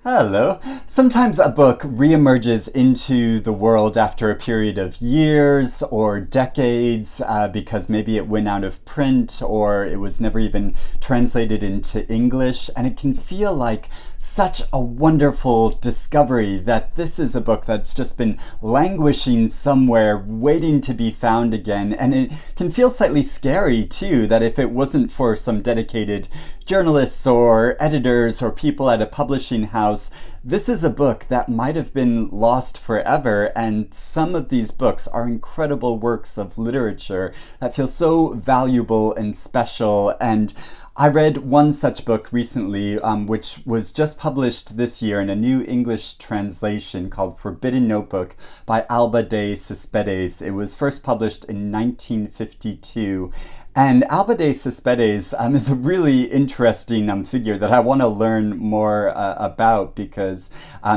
Hello. Sometimes a book reemerges into the world after a period of years or decades because maybe it went out of print or it was never even translated into English. And it can feel like such a wonderful discovery that this is a book that's just been languishing somewhere, waiting to be found again. And it can feel slightly scary, too, that if it wasn't for some dedicated journalists or editors or people at a publishing house, this is a book that might have been lost forever. And some of these books are incredible works of literature that feel so valuable and special. And I read one such book recently, which was just published this year in a new English translation called Forbidden Notebook by Alba de Cespedes. It was first published in 1952. And Alba de Cespedes is a really interesting figure that I want to learn more about because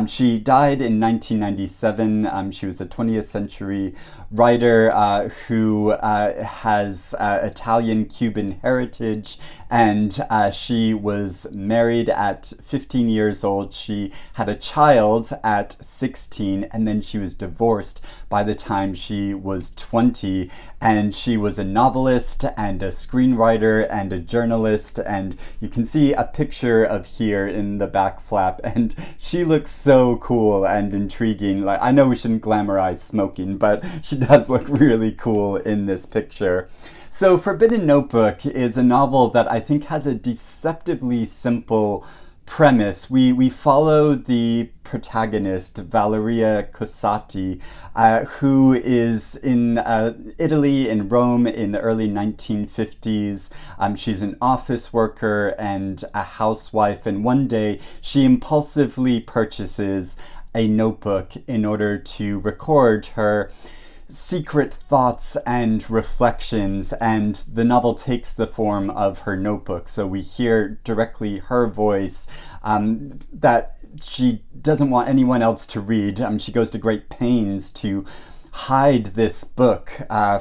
she died in 1997. She was a 20th century writer who has Italian-Cuban heritage, and she was married at 15 years old. She had a child at 16, and then she was divorced by the time she was 20. And she was a novelist and a screenwriter and a journalist, and you can see a picture of here in the back flap, and she looks so cool and intriguing. Like, I know we shouldn't glamorize smoking, but she does look really cool in this picture. So Forbidden Notebook is a novel that I think has a deceptively simple premise. We follow the protagonist, Valeria Cosati, who is in Italy, in Rome, in the early 1950s. She's an office worker and a housewife, and one day she impulsively purchases a notebook in order to record her secret thoughts and reflections, and the novel takes the form of her notebook. So we hear directly her voice that she doesn't want anyone else to read. She goes to great pains to hide this book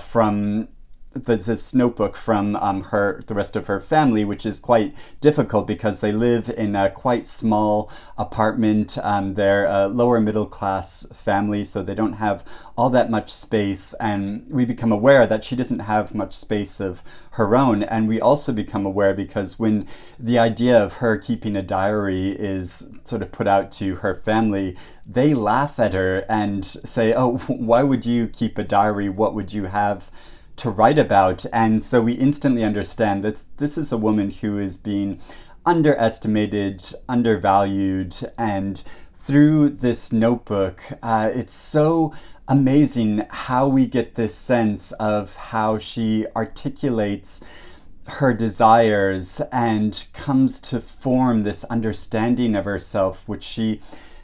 from this notebook from the rest of her family, which is quite difficult because they live in a quite small apartment. They're a lower middle class family, so they don't have all that much space, and we become aware that she doesn't have much space of her own. And we also become aware because when the idea of her keeping a diary is sort of put out to her family, they laugh at her and say, "Oh, why would you keep a diary? What would you have to write about?" And so we instantly understand that this is a woman who is being underestimated, undervalued, and through this notebook, it's so amazing how we get this sense of how she articulates her desires and comes to form this understanding of herself, which she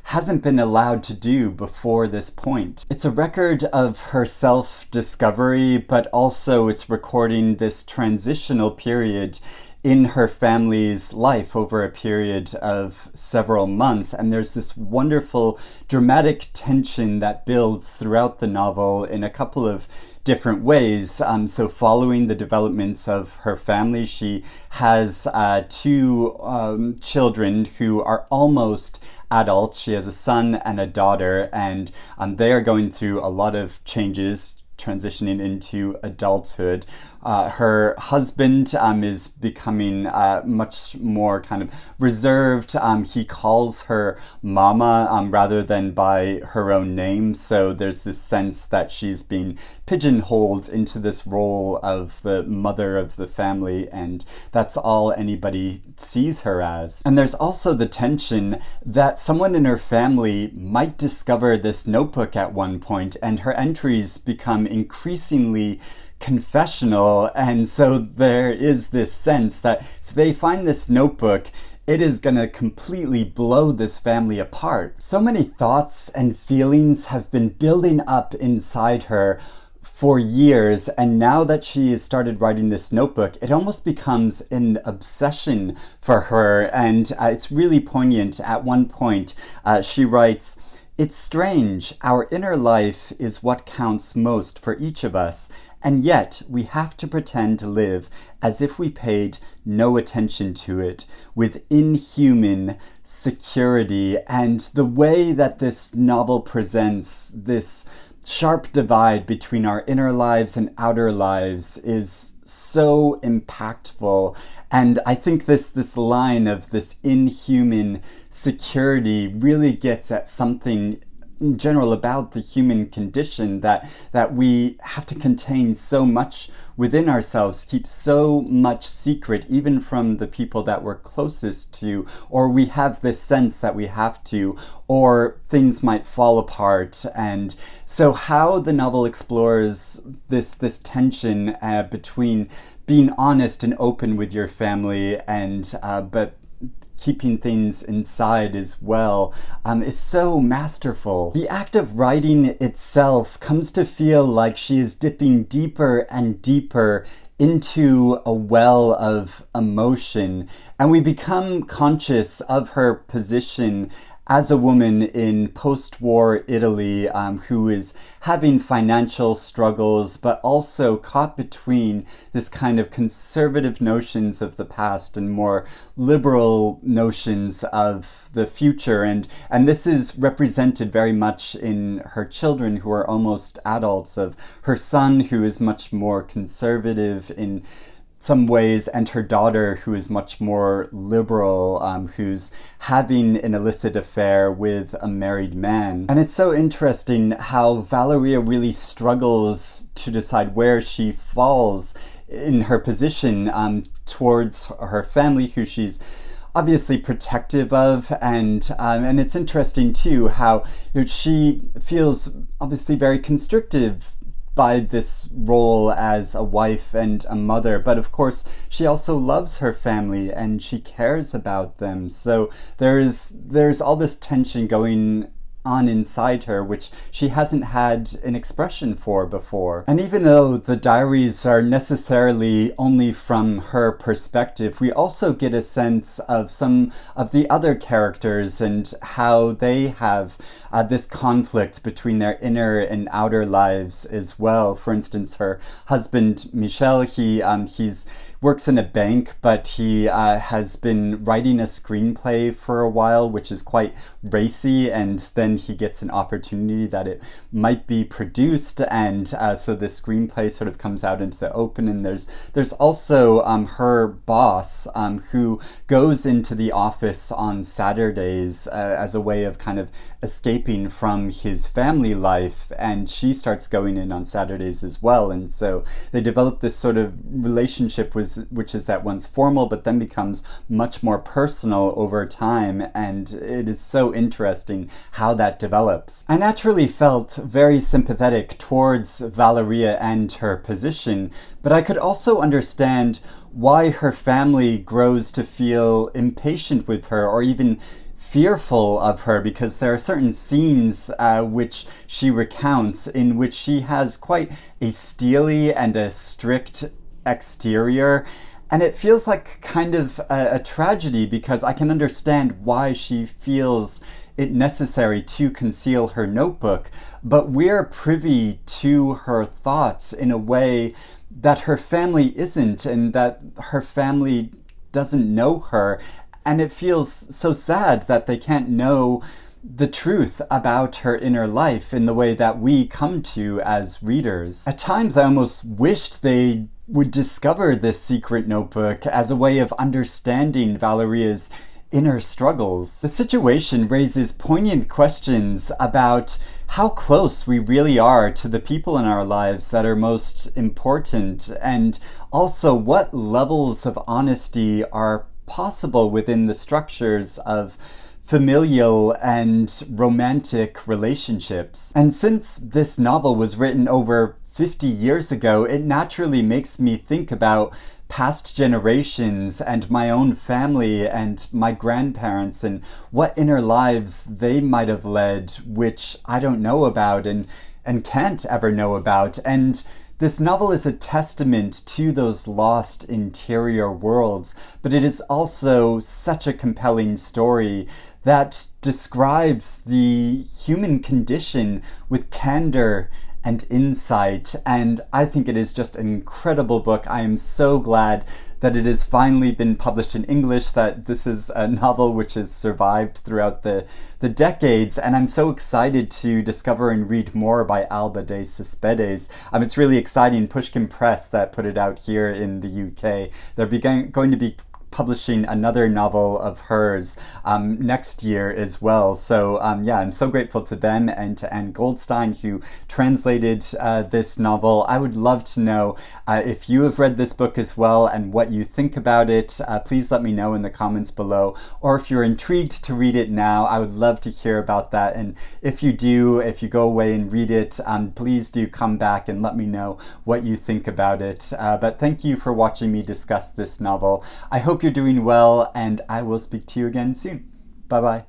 hasn't been allowed to do before this point. It's a record of her self-discovery, but also it's recording this transitional period in her family's life over a period of several months. And there's this wonderful dramatic tension that builds throughout the novel in a couple of different ways. So following the developments of her family, she has two children who are almost adults. She has a son and a daughter, and they are going through a lot of changes, transitioning into adulthood. Her husband is becoming much more kind of reserved. He calls her mama rather than by her own name. So there's this sense that she's being pigeonholed into this role of the mother of the family, and that's all anybody sees her as. And there's also the tension that someone in her family might discover this notebook at one point, and her entries become increasingly confessional. And so there is this sense that if they find this notebook, it is going to completely blow this family apart. So many thoughts and feelings have been building up inside her for years, and now that she has started writing this notebook, it almost becomes an obsession for her, and it's really poignant. At one point, she writes, "It's strange. Our inner life is what counts most for each of us, and yet we have to pretend to live as if we paid no attention to it, with inhuman security. And the way that this novel presents this sharp divide between our inner lives and outer lives is so impactful. And I think this line of this inhuman security really gets at something in general about the human condition, that we have to contain so much within ourselves, keep so much secret, even from the people that we're closest to, or we have this sense that we have to, or things might fall apart. And so how the novel explores this tension between being honest and open with your family and but keeping things inside as well, is so masterful. The act of writing itself comes to feel like she is dipping deeper and deeper into a well of emotion, and we become conscious of her position as a woman in post-war Italy, who is having financial struggles, but also caught between this kind of conservative notions of the past and more liberal notions of the future. And this is represented very much in her children, who are almost adults, of her son, who is much more conservative in some ways, and her daughter, who is much more liberal, who's having an illicit affair with a married man. And it's so interesting how Valeria really struggles to decide where she falls in her position towards her family, who she's obviously protective of, and it's interesting too how she feels obviously very constrictive by this role as a wife and a mother, but of course she also loves her family and she cares about them. So there's all this tension going on inside her, which she hasn't had an expression for before. And even though the diaries are necessarily only from her perspective, we also get a sense of some of the other characters and how they have this conflict between their inner and outer lives as well. For instance, her husband Michel, he's works in a bank, but he has been writing a screenplay for a while, which is quite racy, and then he gets an opportunity that it might be produced, and so the screenplay sort of comes out into the open. And there's also her boss, who goes into the office on Saturdays as a way of kind of escaping from his family life, and she starts going in on Saturdays as well. And so they develop this sort of relationship which is at once formal but then becomes much more personal over time, and it is so interesting how that develops. I naturally felt very sympathetic towards Valeria and her position, but I could also understand why her family grows to feel impatient with her or even fearful of her, because there are certain scenes which she recounts in which she has quite a steely and a strict exterior, and it feels like kind of a tragedy, because I can understand why she feels it necessary to conceal her notebook, but we're privy to her thoughts in a way that her family isn't, and that her family doesn't know her. And it feels so sad that they can't know the truth about her inner life in the way that we come to as readers. At times, I almost wished they would discover this secret notebook as a way of understanding Valeria's inner struggles. The situation raises poignant questions about how close we really are to the people in our lives that are most important, and also what levels of honesty are possible within the structures of familial and romantic relationships. And since this novel was written over 50 years ago, it naturally makes me think about past generations and my own family and my grandparents and what inner lives they might have led, which I don't know about and can't ever know about. And this novel is a testament to those lost interior worlds, but it is also such a compelling story that describes the human condition with candor and insight. And I think it is just an incredible book. I am so glad that it has finally been published in English, that this is a novel which has survived throughout the decades, and I'm so excited to discover and read more by Alba de Cespedes. It's really exciting. Pushkin Press that put it out here in the UK. They're going to be publishing another novel of hers next year as well. So yeah, I'm so grateful to them and to Ann Goldstein who translated this novel. I would love to know if you have read this book as well and what you think about it. Please let me know in the comments below. Or if you're intrigued to read it now, I would love to hear about that. And if you do, if you go away and read it, please do come back and let me know what you think about it. But thank you for watching me discuss this novel. I hope you're doing well, and I will speak to you again soon. Bye-bye.